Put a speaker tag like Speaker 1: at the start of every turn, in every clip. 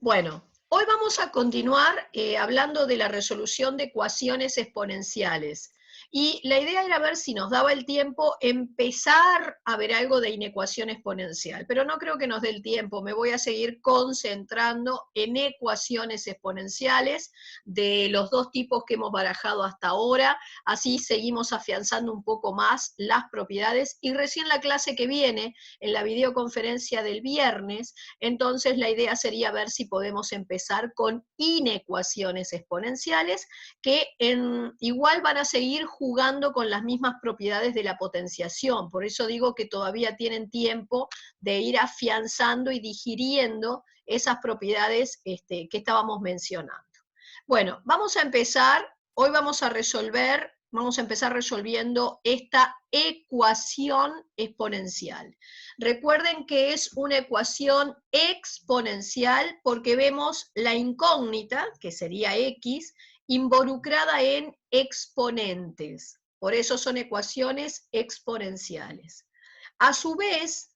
Speaker 1: Bueno, hoy vamos a continuar hablando de la resolución de ecuaciones exponenciales. Y la idea era ver si nos daba el tiempo empezar a ver algo de inecuación exponencial, pero no creo que nos dé el tiempo. Me voy a seguir concentrando en ecuaciones exponenciales de los dos tipos que hemos barajado hasta ahora. Así seguimos afianzando un poco más las propiedades y recién la clase que viene, en la videoconferencia del viernes, entonces la idea sería ver si podemos empezar con inecuaciones exponenciales que igual van a seguir jugando con las mismas propiedades de la potenciación. Por eso digo que todavía tienen tiempo de ir afianzando y digiriendo esas propiedades que estábamos mencionando. Bueno, vamos a empezar. Hoy vamos a empezar resolviendo esta ecuación exponencial. Recuerden que es una ecuación exponencial porque vemos la incógnita, que sería x, involucrada en exponentes. Por eso son ecuaciones exponenciales. A su vez,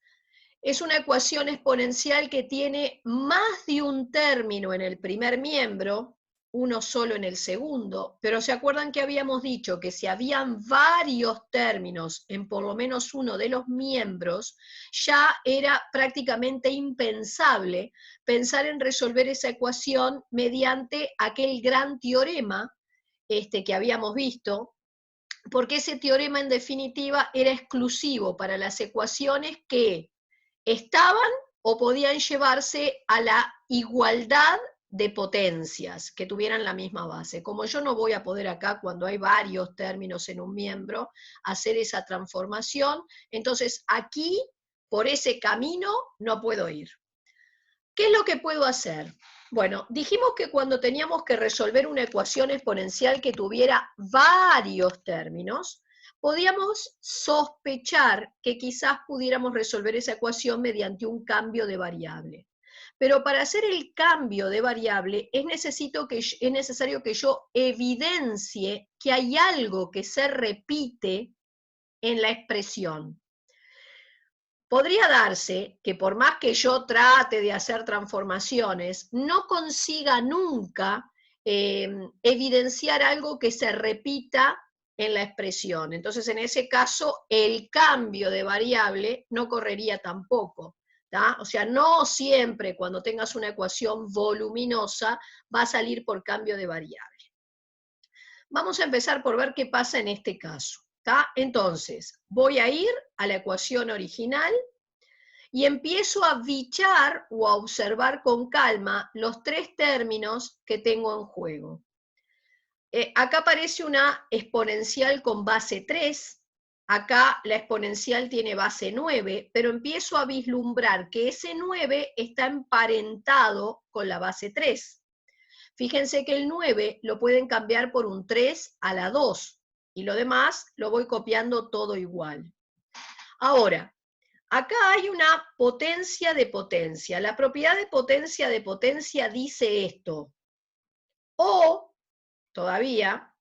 Speaker 1: es una ecuación exponencial que tiene más de un término en el primer miembro, uno solo en el segundo, pero ¿se acuerdan que habíamos dicho que si habían varios términos en por lo menos uno de los miembros, ya era prácticamente impensable pensar en resolver esa ecuación mediante aquel gran teorema que habíamos visto, porque ese teorema en definitiva era exclusivo para las ecuaciones que estaban o podían llevarse a la igualdad de potencias que tuvieran la misma base. Como yo no voy a poder acá, cuando hay varios términos en un miembro, hacer esa transformación, entonces aquí, por ese camino, no puedo ir. ¿Qué es lo que puedo hacer? Bueno, dijimos que cuando teníamos que resolver una ecuación exponencial que tuviera varios términos, podíamos sospechar que quizás pudiéramos resolver esa ecuación mediante un cambio de variable. Pero para hacer el cambio de variable es necesario que yo evidencie que hay algo que se repite en la expresión. Podría darse que por más que yo trate de hacer transformaciones, no consiga nunca evidenciar algo que se repita en la expresión. Entonces, en ese caso, el cambio de variable no correría tampoco. ¿tá? O sea, no siempre cuando tengas una ecuación voluminosa va a salir por cambio de variable. Vamos a empezar por ver qué pasa en este caso. ¿tá? Entonces, voy a ir a la ecuación original y empiezo a bichar o a observar con calma los tres términos que tengo en juego. Acá aparece una exponencial con base 3, acá la exponencial tiene base 9, pero empiezo a vislumbrar que ese 9 está emparentado con la base 3. Fíjense que el 9 lo pueden cambiar por un 3 a la 2, y lo demás lo voy copiando todo igual. Ahora, acá hay una potencia de potencia. La propiedad de potencia dice esto. O, todavía,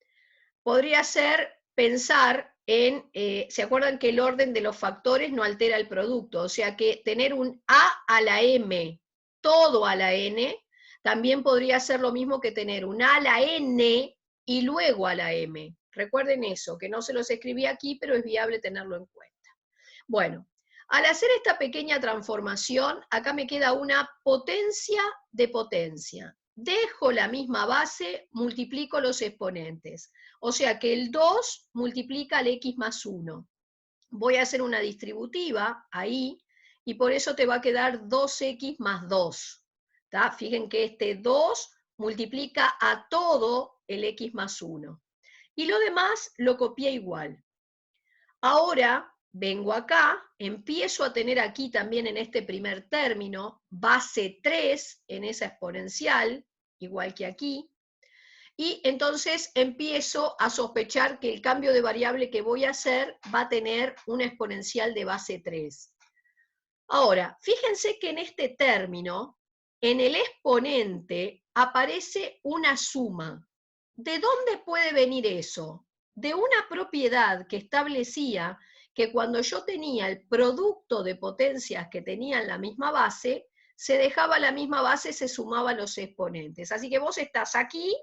Speaker 1: podría ser pensar en, ¿se acuerdan que el orden de los factores no altera el producto? O sea que tener un a a la m, todo a la n, también podría ser lo mismo que tener un a a la n y luego a la m. Recuerden eso, que no se los escribí aquí, pero es viable tenerlo en cuenta. Bueno, al hacer esta pequeña transformación, acá me queda una potencia de potencia. Dejo la misma base, multiplico los exponentes. O sea que el 2 multiplica al x más 1. Voy a hacer una distributiva ahí, y por eso te va a quedar 2x más 2. ¿tá? Fíjense que este 2 multiplica a todo el x más 1. Y lo demás lo copié igual. Ahora vengo acá, empiezo a tener aquí también en este primer término base 3 en esa exponencial, igual que aquí, y entonces empiezo a sospechar que el cambio de variable que voy a hacer va a tener una exponencial de base 3. Ahora, fíjense que en este término, en el exponente, aparece una suma. ¿De dónde puede venir eso? De una propiedad que establecía que cuando yo tenía el producto de potencias que tenían la misma base, se dejaba la misma base, se sumaban los exponentes. Así que vos estás aquí,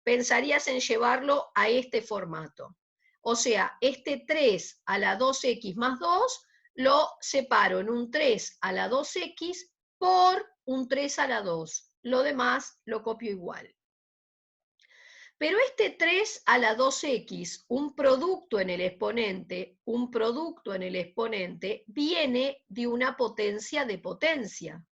Speaker 1: pensarías en llevarlo a este formato. O sea, este 3 a la 2x más 2 lo separo en un 3 a la 2x por un 3 a la 2. Lo demás lo copio igual. Pero este 3 a la 2x, un producto en el exponente, viene de una potencia de potencia.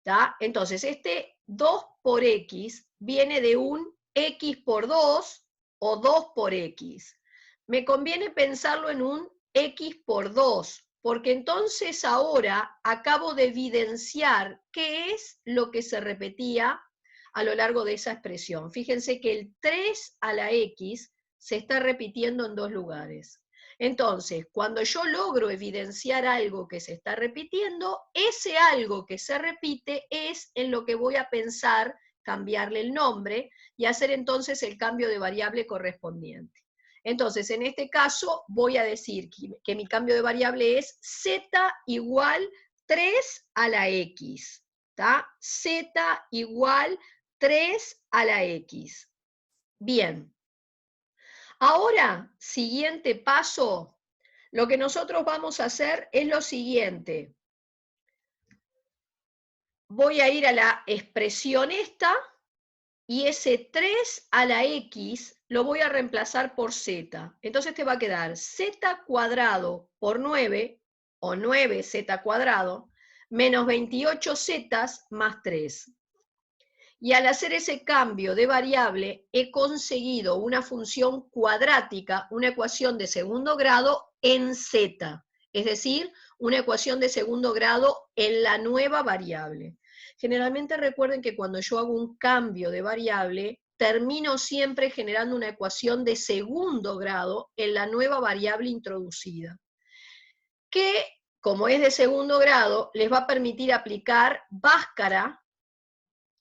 Speaker 1: ¿Tá? Entonces, este 2 por x viene de un x por 2 o 2 por x. Me conviene pensarlo en un x por 2, porque entonces ahora acabo de evidenciar qué es lo que se repetía a lo largo de esa expresión. Fíjense que el 3 a la x se está repitiendo en dos lugares. Entonces, cuando yo logro evidenciar algo que se está repitiendo, ese algo que se repite es en lo que voy a pensar cambiarle el nombre y hacer entonces el cambio de variable correspondiente. Entonces, en este caso, voy a decir que mi cambio de variable es z igual 3 a la x. ¿Tá? Z igual 3 a la x. Bien. Ahora, siguiente paso, lo que nosotros vamos a hacer es lo siguiente. Voy a ir a la expresión esta, y ese 3 a la x lo voy a reemplazar por z. Entonces te va a quedar z cuadrado por 9, o 9z cuadrado, menos 28z más 3. Y al hacer ese cambio de variable, he conseguido una función cuadrática, una ecuación de segundo grado en z, es decir, una ecuación de segundo grado en la nueva variable. Generalmente recuerden que cuando yo hago un cambio de variable, termino siempre generando una ecuación de segundo grado en la nueva variable introducida, que, como es de segundo grado, les va a permitir aplicar Bhaskara,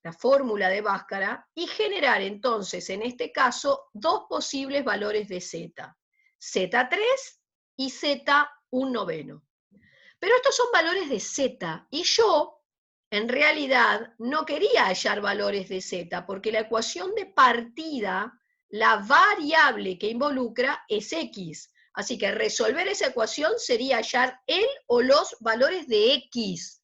Speaker 1: la fórmula de Bhaskara, y generar entonces, en este caso, dos posibles valores de z, z3 y z un noveno. Pero estos son valores de z, y yo, en realidad, no quería hallar valores de z, porque la ecuación de partida, la variable que involucra es x. Así que resolver esa ecuación sería hallar el o los valores de x.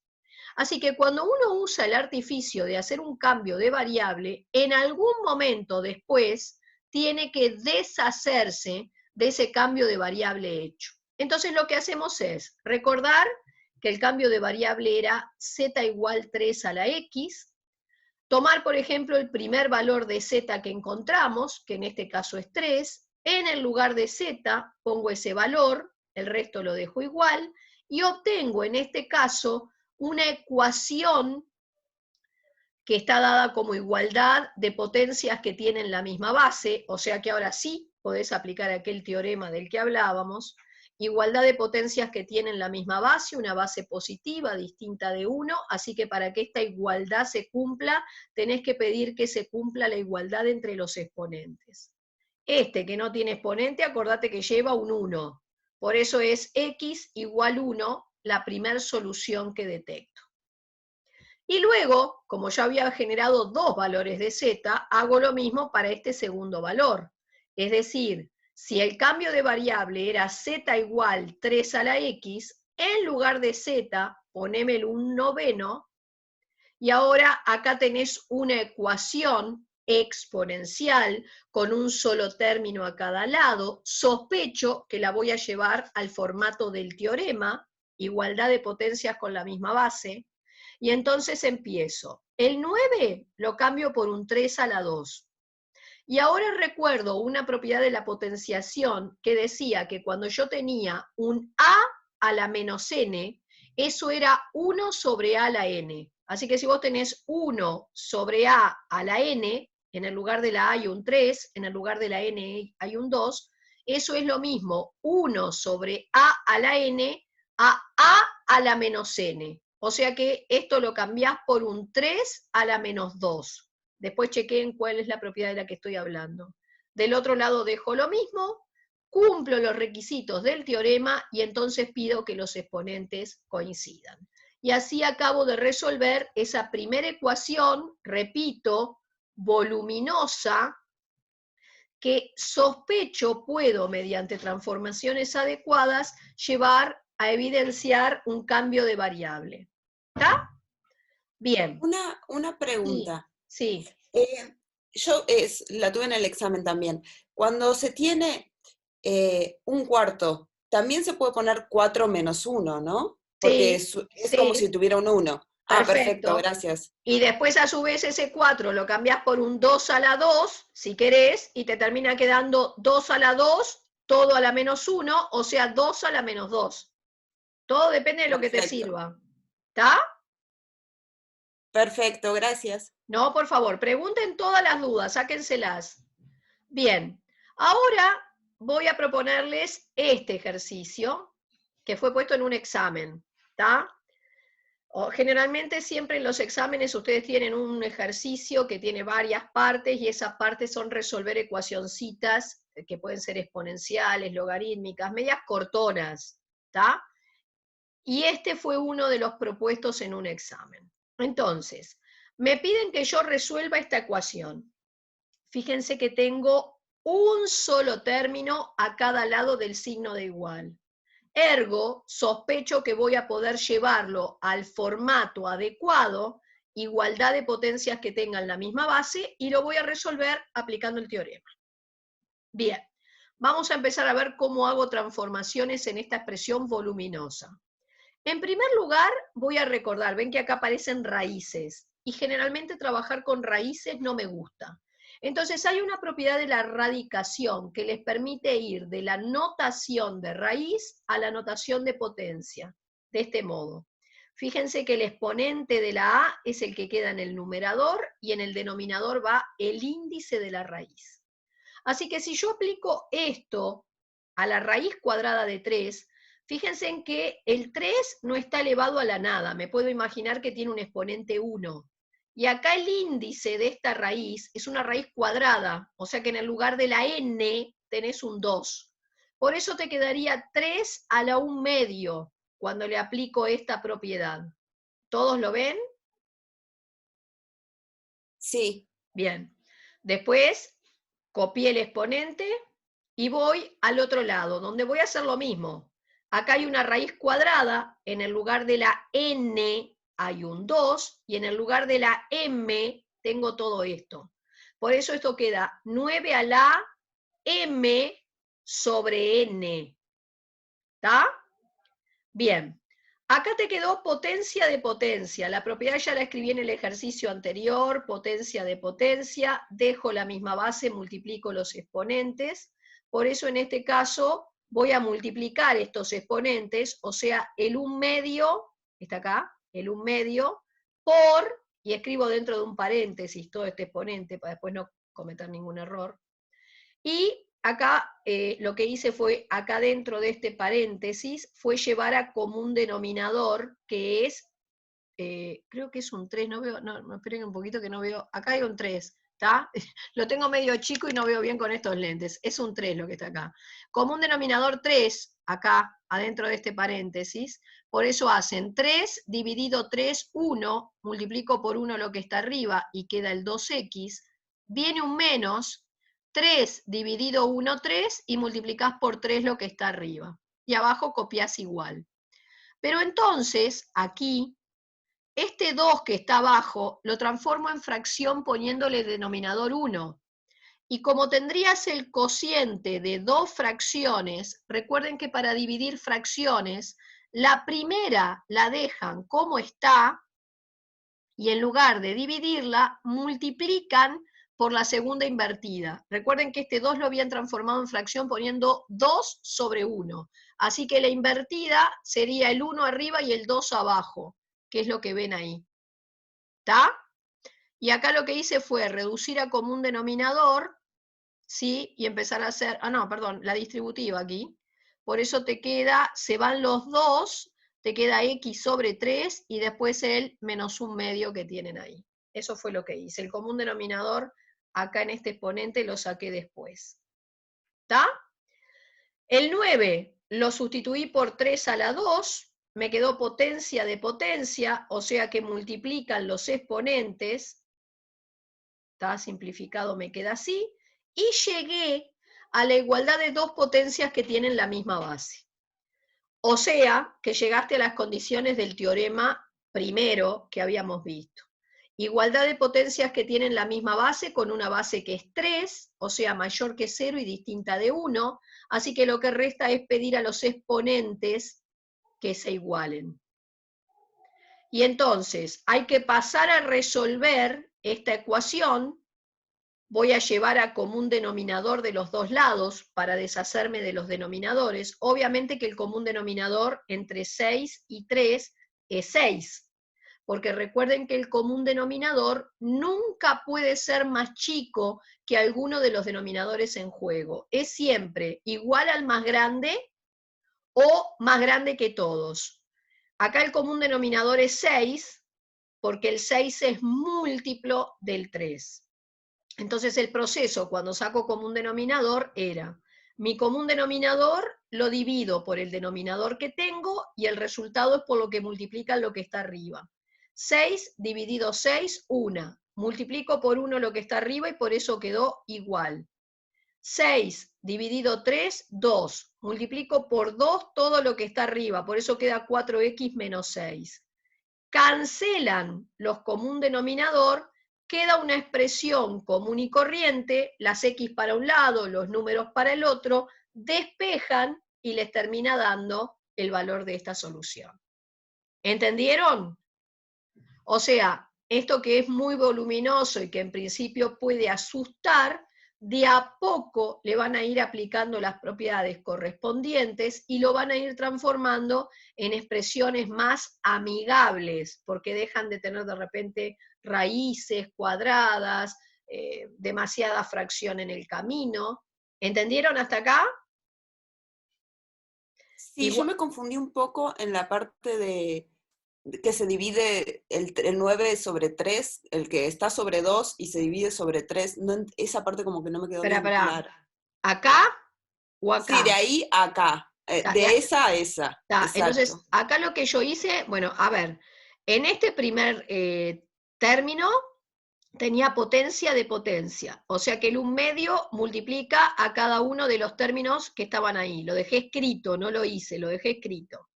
Speaker 1: Así que cuando uno usa el artificio de hacer un cambio de variable, en algún momento después tiene que deshacerse de ese cambio de variable hecho. Entonces lo que hacemos es recordar que el cambio de variable era z igual 3 a la x, tomar por ejemplo el primer valor de z que encontramos, que en este caso es 3, en el lugar de z pongo ese valor, el resto lo dejo igual, y obtengo en este caso una ecuación que está dada como igualdad de potencias que tienen la misma base, o sea que ahora sí podés aplicar aquel teorema del que hablábamos, igualdad de potencias que tienen la misma base, una base positiva distinta de 1, así que para que esta igualdad se cumpla, tenés que pedir que se cumpla la igualdad entre los exponentes. Este que no tiene exponente, acordate que lleva un 1, por eso es x igual 1, la primer solución que detecto. Y luego, como ya había generado dos valores de z, hago lo mismo para este segundo valor. Es decir, si el cambio de variable era z igual 3 a la x, en lugar de z, ponémelo un noveno, y ahora acá tenés una ecuación exponencial con un solo término a cada lado. Sospecho que la voy a llevar al formato del teorema, igualdad de potencias con la misma base, y entonces empiezo. El 9 lo cambio por un 3 a la 2. Y ahora recuerdo una propiedad de la potenciación que decía que cuando yo tenía un a la menos n, eso era 1 sobre a a la n. Así que si vos tenés 1 sobre a la n, en el lugar de la a hay un 3, en el lugar de la n hay un 2, eso es lo mismo, 1 sobre a la n a la menos n. O sea que esto lo cambiás por un 3 a la menos 2. Después chequeen cuál es la propiedad de la que estoy hablando. Del otro lado dejo lo mismo, cumplo los requisitos del teorema y entonces pido que los exponentes coincidan. y así acabo de resolver esa primera ecuación, repito, voluminosa, que sospecho puedo, mediante transformaciones adecuadas, llevar a evidenciar un cambio de variable. ¿Está? Bien.
Speaker 2: Una
Speaker 1: Sí,
Speaker 2: pregunta.
Speaker 1: sí,
Speaker 2: Yo la tuve en el examen también. Cuando se tiene un cuarto, también se puede poner 4 menos uno, ¿no? Porque
Speaker 1: sí,
Speaker 2: es como
Speaker 1: sí,
Speaker 2: si tuviera un uno. Ah, perfecto,
Speaker 1: perfecto.
Speaker 2: gracias.
Speaker 1: Y después a su vez ese 4 lo cambias por un 2 a la 2, si querés, y te termina quedando 2 a la 2, todo a la menos 1, o sea, 2 a la menos 2. Todo depende de lo que te
Speaker 2: Perfecto.
Speaker 1: sirva. ¿Está?
Speaker 2: Perfecto, gracias.
Speaker 1: No, por favor, pregunten todas las dudas, sáquenselas. Bien, ahora voy a proponerles este ejercicio que fue puesto en un examen. ¿Está? Generalmente siempre en los exámenes ustedes tienen un ejercicio que tiene varias partes y esas partes son resolver ecuacioncitas que pueden ser exponenciales, logarítmicas, medias cortonas, ¿está? Y este fue uno de los propuestos en un examen. Entonces, me piden que yo resuelva esta ecuación. Fíjense que tengo un solo término a cada lado del signo de igual. Ergo, sospecho que voy a poder llevarlo al formato adecuado, igualdad de potencias que tengan la misma base, y lo voy a resolver aplicando el teorema. Bien, vamos a empezar a ver cómo hago transformaciones en esta expresión voluminosa. En primer lugar, voy a recordar, ven que acá aparecen raíces, y generalmente trabajar con raíces no me gusta. Entonces hay una propiedad de la radicación que les permite ir de la notación de raíz a la notación de potencia, de este modo. Fíjense que el exponente de la A es el que queda en el numerador y en el denominador va el índice de la raíz. Así que si yo aplico esto a la raíz cuadrada de 3, fíjense en que el 3 no está elevado a la nada, me puedo imaginar que tiene un exponente 1. Y acá el índice de esta raíz es una raíz cuadrada, o sea que en el lugar de la n tenés un 2. Por eso te quedaría 3 a la 1 medio cuando le aplico esta propiedad. ¿Todos lo ven?
Speaker 2: Sí,
Speaker 1: Bien. Después copié el exponente y voy al otro lado, donde voy a hacer lo mismo. Acá hay una raíz cuadrada, en el lugar de la n hay un 2, y en el lugar de la m tengo todo esto. Por eso esto queda 9 a la m sobre n. ¿Está? Bien. Acá te quedó potencia de potencia. La propiedad ya la escribí en el ejercicio anterior, potencia de potencia. Dejo la misma base, multiplico los exponentes. Por eso en este caso voy a multiplicar estos exponentes, o sea, el 1 medio, está acá, el 1 medio, por, y escribo dentro de un paréntesis todo este exponente para después no cometer ningún error. Y acá lo que hice fue, acá dentro de este paréntesis, fue llevar a común denominador, que es, creo que es un 3, no veo, no, esperen un poquito que no veo, acá hay un 3, ¿está? Lo tengo medio chico y no veo bien con estos lentes, es un 3 lo que está acá. Común denominador 3, acá, adentro de este paréntesis, por eso hacen 3 dividido 3, 1, multiplico por 1 lo que está arriba y queda el 2x, viene un menos, 3 dividido 1, 3, y multiplicás por 3 lo que está arriba. Y abajo copias igual. Pero entonces, aquí, este 2 que está abajo, lo transformo en fracción poniéndole denominador 1. Y como tendrías el cociente de dos fracciones, recuerden que para dividir fracciones, la primera la dejan como está, y en lugar de dividirla, multiplican por la segunda invertida. Recuerden que este 2 lo habían transformado en fracción poniendo 2 sobre 1. Así que la invertida sería el 1 arriba y el 2 abajo, que es lo que ven ahí. ¿Está? Y acá lo que hice fue reducir a común denominador, ¿sí? Y empezar a hacer, no, perdón, la distributiva aquí. Por eso te queda, se van los 2, te queda x sobre 3 y después el menos 1 medio que tienen ahí. Eso fue lo que hice. El común denominador acá en este exponente lo saqué después. ¿Está? El 9 lo sustituí por 3 a la 2, me quedó potencia de potencia, o sea que multiplican los exponentes, está simplificado, me queda así, y llegué a la igualdad de dos potencias que tienen la misma base. O sea que llegaste a las condiciones del teorema primero que habíamos visto. Igualdad de potencias que tienen la misma base con una base que es 3, o sea, mayor que 0 y distinta de 1, así que lo que resta es pedir a los exponentes que se igualen. Y entonces hay que pasar a resolver esta ecuación. Voy a llevar a común denominador de los dos lados para deshacerme de los denominadores. Obviamente que el común denominador entre 6 y 3 es 6, porque recuerden que el común denominador nunca puede ser más chico que alguno de los denominadores en juego. Es siempre igual al más grande o más grande que todos. Acá el común denominador es 6, porque el 6 es múltiplo del 3. Entonces el proceso cuando saco común denominador era, mi común denominador lo divido por el denominador que tengo y el resultado es por lo que multiplica lo que está arriba. 6 dividido 6, 1. Multiplico por 1 lo que está arriba y por eso quedó igual. 6 dividido 3, 2. Multiplico por 2 todo lo que está arriba, por eso queda 4x menos 6. Cancelan los común denominador, queda una expresión común y corriente, las x para un lado, los números para el otro, despejan y les termina dando el valor de esta solución. ¿Entendieron? O sea, esto que es muy voluminoso y que en principio puede asustar, de a poco le van a ir aplicando las propiedades correspondientes y lo van a ir transformando en expresiones más amigables, porque dejan de tener de repente raíces cuadradas, demasiada fracción en el camino. ¿Entendieron hasta acá?
Speaker 2: Sí, yo me confundí un poco en la parte de que se divide el 9 sobre 3, el que está sobre 2 y se divide sobre 3. No, esa parte como que no me quedó bien clara.
Speaker 1: ¿Acá o acá?
Speaker 2: Sí, de ahí a acá, de esa a esa,
Speaker 1: Entonces,
Speaker 2: exacto.
Speaker 1: acá lo que yo hice, bueno, a ver, en este primer término tenía potencia de potencia, o sea que el 1/2 multiplica a cada uno de los términos que estaban ahí. Lo dejé escrito, no lo hice, lo dejé escrito.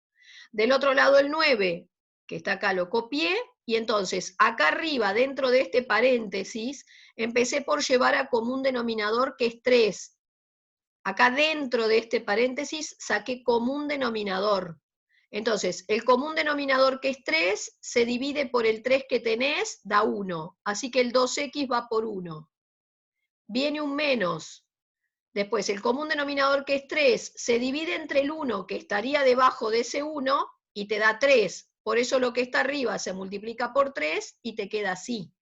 Speaker 1: Del otro lado el 9, que está acá, lo copié, y entonces acá arriba, dentro de este paréntesis, empecé por llevar a común denominador, que es 3. Acá dentro de este paréntesis saqué común denominador. Entonces, el común denominador, que es 3, se divide por el 3 que tenés, da 1. Así que el 2x va por 1. Viene un menos. Después, el común denominador, que es 3, se divide entre el 1, que estaría debajo de ese 1, y te da 3. Por eso lo que está arriba se multiplica por 3 y te queda así.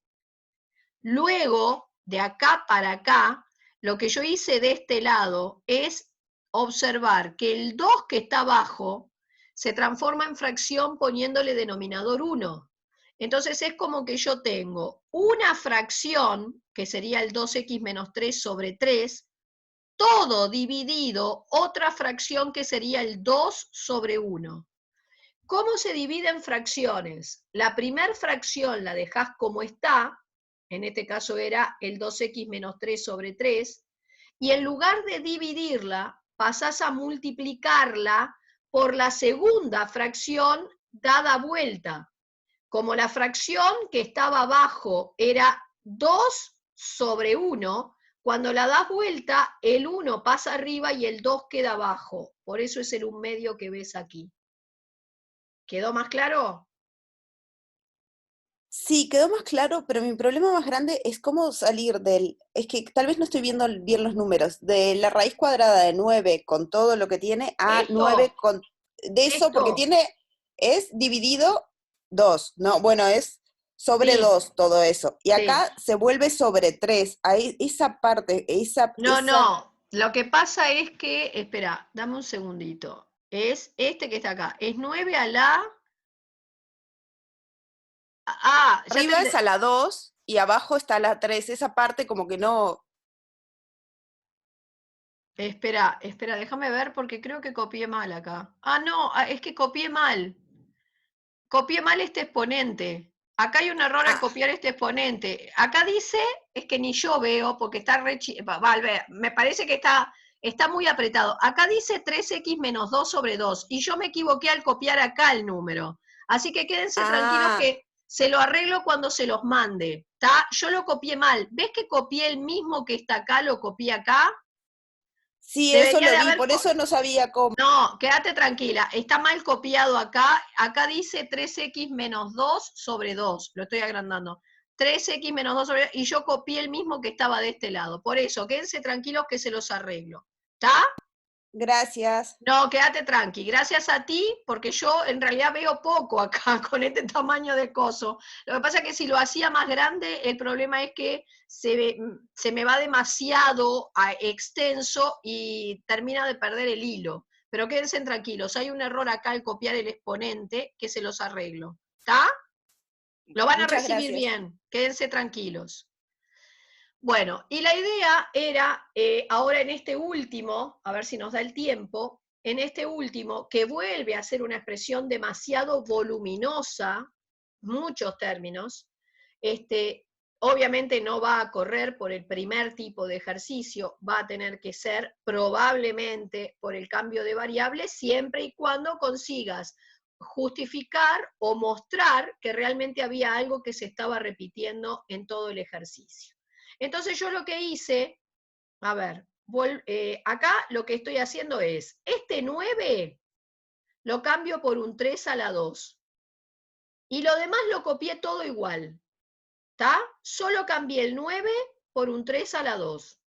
Speaker 1: Luego, de acá para acá, lo que yo hice de este lado es observar que el 2 que está abajo se transforma en fracción poniéndole denominador 1. Entonces es como que yo tengo una fracción, que sería el 2x menos 3 sobre 3, todo dividido, otra fracción que sería el 2 sobre 1. ¿Cómo se dividen fracciones? La primera fracción la dejás como está, en este caso era el 2x menos 3 sobre 3, y en lugar de dividirla, pasás a multiplicarla por la segunda fracción dada vuelta. Como la fracción que estaba abajo era 2 sobre 1, cuando la das vuelta, el 1 pasa arriba y el 2 queda abajo. Por eso es el 1/2 que ves aquí. ¿Quedó más claro?
Speaker 2: Sí, quedó más claro, pero mi problema más grande es cómo salir es que tal vez no estoy viendo bien los números, de la raíz cuadrada de 9 con todo lo que tiene a 9 con, de eso, porque es dividido 2, ¿no? Bueno, es sobre
Speaker 1: Sí,
Speaker 2: 2 todo eso, y
Speaker 1: sí.
Speaker 2: acá se vuelve sobre 3, ahí, esa parte,
Speaker 1: No, lo que pasa es que, espera, dame un segundito. Es este que está acá, es 9 a la... ya te...
Speaker 2: arriba es a la 2 y abajo está la 3, esa parte como que no...
Speaker 1: Espera, déjame ver porque creo que copié mal acá. No, es que copié mal. copié mal este exponente. Acá hay un error al copiar este exponente. Acá dice, es que ni yo veo, porque está me parece que está muy apretado. Acá dice 3x menos 2 sobre 2, y yo me equivoqué al copiar acá el número. Así que quédense tranquilos que se lo arreglo cuando se los mande. Yo lo copié mal. ¿Ves que copié el mismo que está acá, lo copié acá?
Speaker 2: Sí, eso
Speaker 1: Debería
Speaker 2: lo
Speaker 1: de
Speaker 2: vi,
Speaker 1: haber...
Speaker 2: por eso no sabía cómo.
Speaker 1: No, quédate tranquila, está mal copiado acá. Acá dice 3x menos 2 sobre 2, lo estoy agrandando. 3x menos 2 sobre 2, y yo copié el mismo que estaba de este lado. Por eso, quédense tranquilos que se los arreglo. ¿Está?
Speaker 2: Gracias.
Speaker 1: No, quédate tranqui. Gracias a ti, porque yo en realidad veo poco acá con este tamaño de coso. Lo que pasa es que si lo hacía más grande, el problema es que se me va demasiado extenso y termina de perder el hilo. Pero quédense tranquilos, hay un error acá al copiar el exponente que se los arreglo. ¿Está? Lo van a
Speaker 2: Muchas
Speaker 1: recibir
Speaker 2: gracias.
Speaker 1: bien, quédense tranquilos. Bueno, y la idea era, ahora en este último, a ver si nos da el tiempo, en este último, que vuelve a ser una expresión demasiado voluminosa, muchos términos, obviamente no va a correr por el primer tipo de ejercicio, va a tener que ser probablemente por el cambio de variable, siempre y cuando consigas justificar o mostrar que realmente había algo que se estaba repitiendo en todo el ejercicio. Entonces yo lo que hice, a ver, acá lo que estoy haciendo es, este 9 lo cambio por un 3 a la 2. Y lo demás lo copié todo igual. ¿Está? Solo cambié el 9 por un 3 a la 2.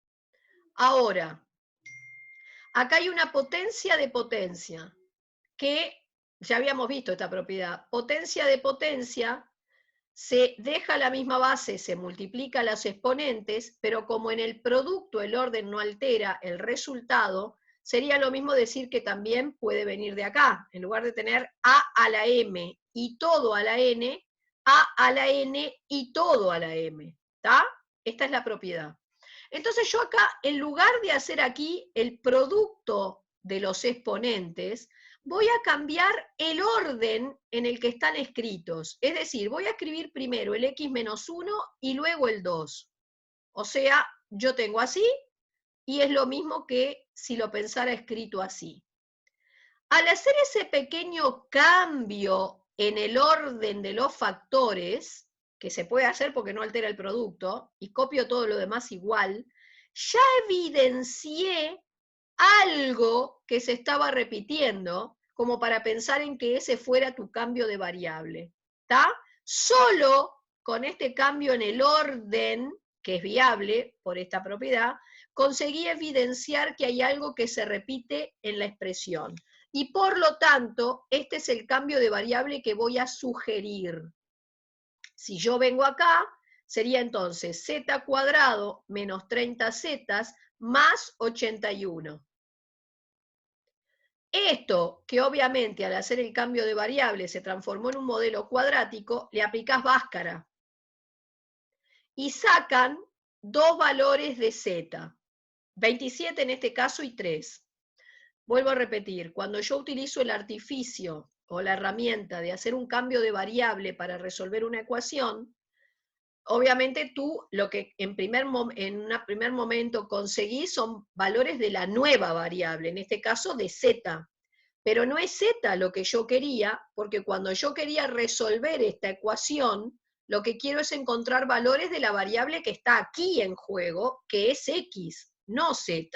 Speaker 1: Ahora, acá hay una potencia de potencia, que ya habíamos visto esta propiedad. Potencia de potencia, se deja la misma base, se multiplica los exponentes, pero como en el producto el orden no altera el resultado, sería lo mismo decir que también puede venir de acá. En lugar de tener a la m y todo a la n, a la n y todo a la m. ¿Está? Esta es la propiedad. Entonces yo acá, en lugar de hacer aquí el producto de los exponentes, voy a cambiar el orden en el que están escritos. Es decir, voy a escribir primero el x menos 1 y luego el 2. O sea, yo tengo así, y es lo mismo que si lo pensara escrito así. Al hacer ese pequeño cambio en el orden de los factores, que se puede hacer porque no altera el producto, y copio todo lo demás igual, ya evidencié algo que se estaba repitiendo, como para pensar en que ese fuera tu cambio de variable. ¿Está? Solo con este cambio en el orden, que es viable por esta propiedad, conseguí evidenciar que hay algo que se repite en la expresión. Y por lo tanto, este es el cambio de variable que voy a sugerir. Si yo vengo acá, sería entonces z cuadrado menos 30z más 81. Esto, que obviamente al hacer el cambio de variable se transformó en un modelo cuadrático, le aplicás Bhaskara. Y sacan dos valores de z, 27 en este caso y 3. Vuelvo a repetir, cuando yo utilizo el artificio o la herramienta de hacer un cambio de variable para resolver una ecuación, obviamente tú lo que en un primer momento conseguís son valores de la nueva variable, en este caso de z. Pero no es z lo que yo quería, porque cuando yo quería resolver esta ecuación, lo que quiero es encontrar valores de la variable que está aquí en juego, que es x, no z.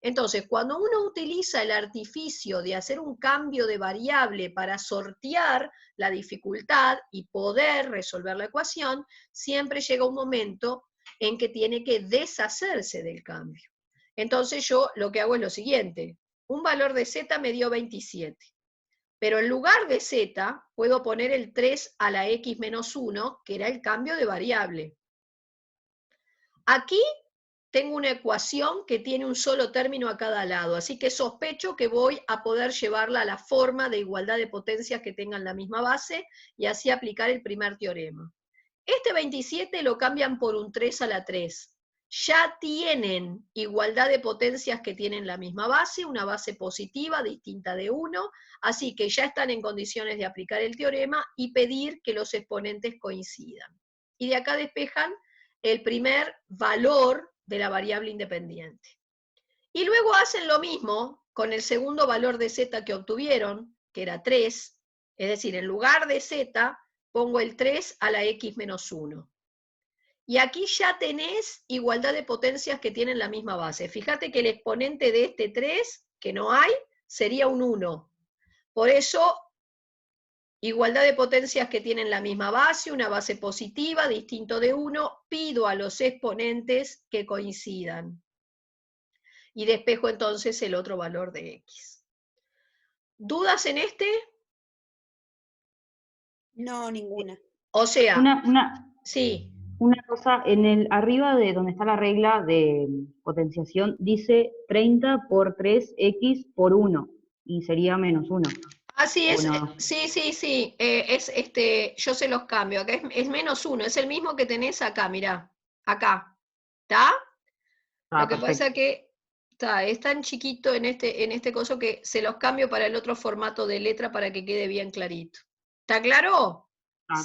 Speaker 1: Entonces, cuando uno utiliza el artificio de hacer un cambio de variable para sortear la dificultad y poder resolver la ecuación, siempre llega un momento en que tiene que deshacerse del cambio. Entonces yo lo que hago es lo siguiente, un valor de z me dio 27, pero en lugar de z puedo poner el 3 a la x menos 1, que era el cambio de variable. Aquí tengo una ecuación que tiene un solo término a cada lado, así que sospecho que voy a poder llevarla a la forma de igualdad de potencias que tengan la misma base y así aplicar el primer teorema. Este 27 lo cambian por un 3 a la 3. ya tienen igualdad de potencias que tienen la misma base, una base positiva distinta de 1, así que ya están en condiciones de aplicar el teorema y pedir que los exponentes coincidan. Y de acá despejan el primer valor de la variable independiente. Y luego hacen lo mismo con el segundo valor de z que obtuvieron, que era 3, es decir, en lugar de z, pongo el 3 a la x menos 1. Y aquí ya tenés igualdad de potencias que tienen la misma base. Fíjate que el exponente de este 3, que no hay, sería un 1. Por eso, igualdad de potencias que tienen la misma base, una base positiva, distinto de 1, pido a los exponentes que coincidan. Y despejo entonces el otro valor de x. ¿Dudas en este?
Speaker 2: No, ninguna.
Speaker 1: O sea, sí.
Speaker 3: Una cosa, arriba de donde está la regla de potenciación, dice 30 por 3x por 1, y sería menos 1.
Speaker 1: Así es,
Speaker 3: no?
Speaker 1: sí. Yo se los cambio. Acá es menos 1, es el mismo que tenés acá, mirá. Acá. ¿Está? Lo que pasa es que es tan chiquito en este coso que se los cambio para el otro formato de letra para que quede bien clarito. ¿Está claro?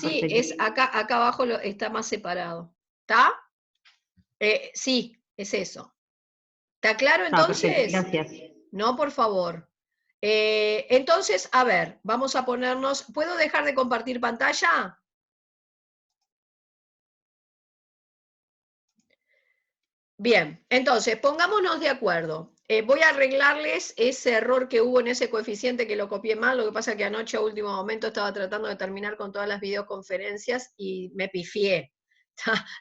Speaker 1: Sí,
Speaker 3: Perfecto.
Speaker 1: es acá abajo está más separado. ¿Está? Sí, es eso. ¿Está claro entonces?
Speaker 3: Perfecto, gracias.
Speaker 1: No, por favor. Entonces, a ver, vamos a ponernos... ¿Puedo dejar de compartir pantalla? Bien, entonces, pongámonos de acuerdo. Voy a arreglarles ese error que hubo en ese coeficiente que lo copié mal, lo que pasa es que anoche a último momento estaba tratando de terminar con todas las videoconferencias y me pifié,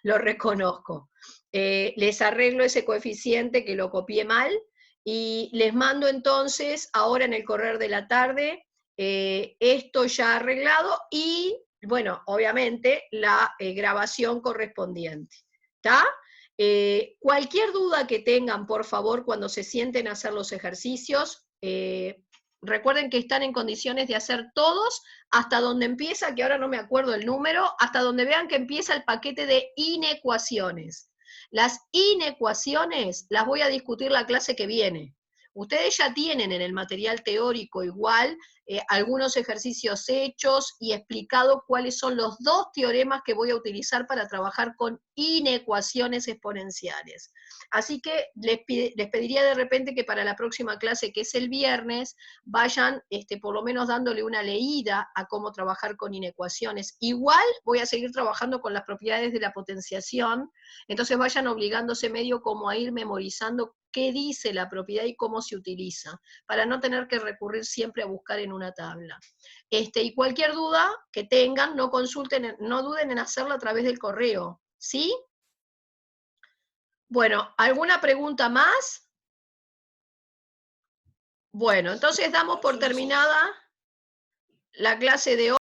Speaker 1: lo reconozco. Les arreglo ese coeficiente que lo copié mal y les mando entonces, ahora en el correr de la tarde, esto ya arreglado y, bueno, obviamente, la grabación correspondiente. ¿Está? Cualquier duda que tengan, por favor, cuando se sienten a hacer los ejercicios, recuerden que están en condiciones de hacer todos hasta donde empieza, que ahora no me acuerdo el número, hasta donde vean que empieza el paquete de inecuaciones. Las inecuaciones las voy a discutir la clase que viene. Ustedes ya tienen en el material teórico igual algunos ejercicios hechos y explicado cuáles son los dos teoremas que voy a utilizar para trabajar con inecuaciones exponenciales. Así que les pediría de repente que para la próxima clase, que es el viernes, vayan por lo menos dándole una leída a cómo trabajar con inecuaciones. Igual voy a seguir trabajando con las propiedades de la potenciación, entonces vayan obligándose medio como a ir memorizando qué dice la propiedad y cómo se utiliza, para no tener que recurrir siempre a buscar en una tabla. Y cualquier duda que tengan, no duden en hacerlo a través del correo, ¿sí? Bueno, ¿alguna pregunta más? Bueno, entonces damos por terminada la clase de hoy.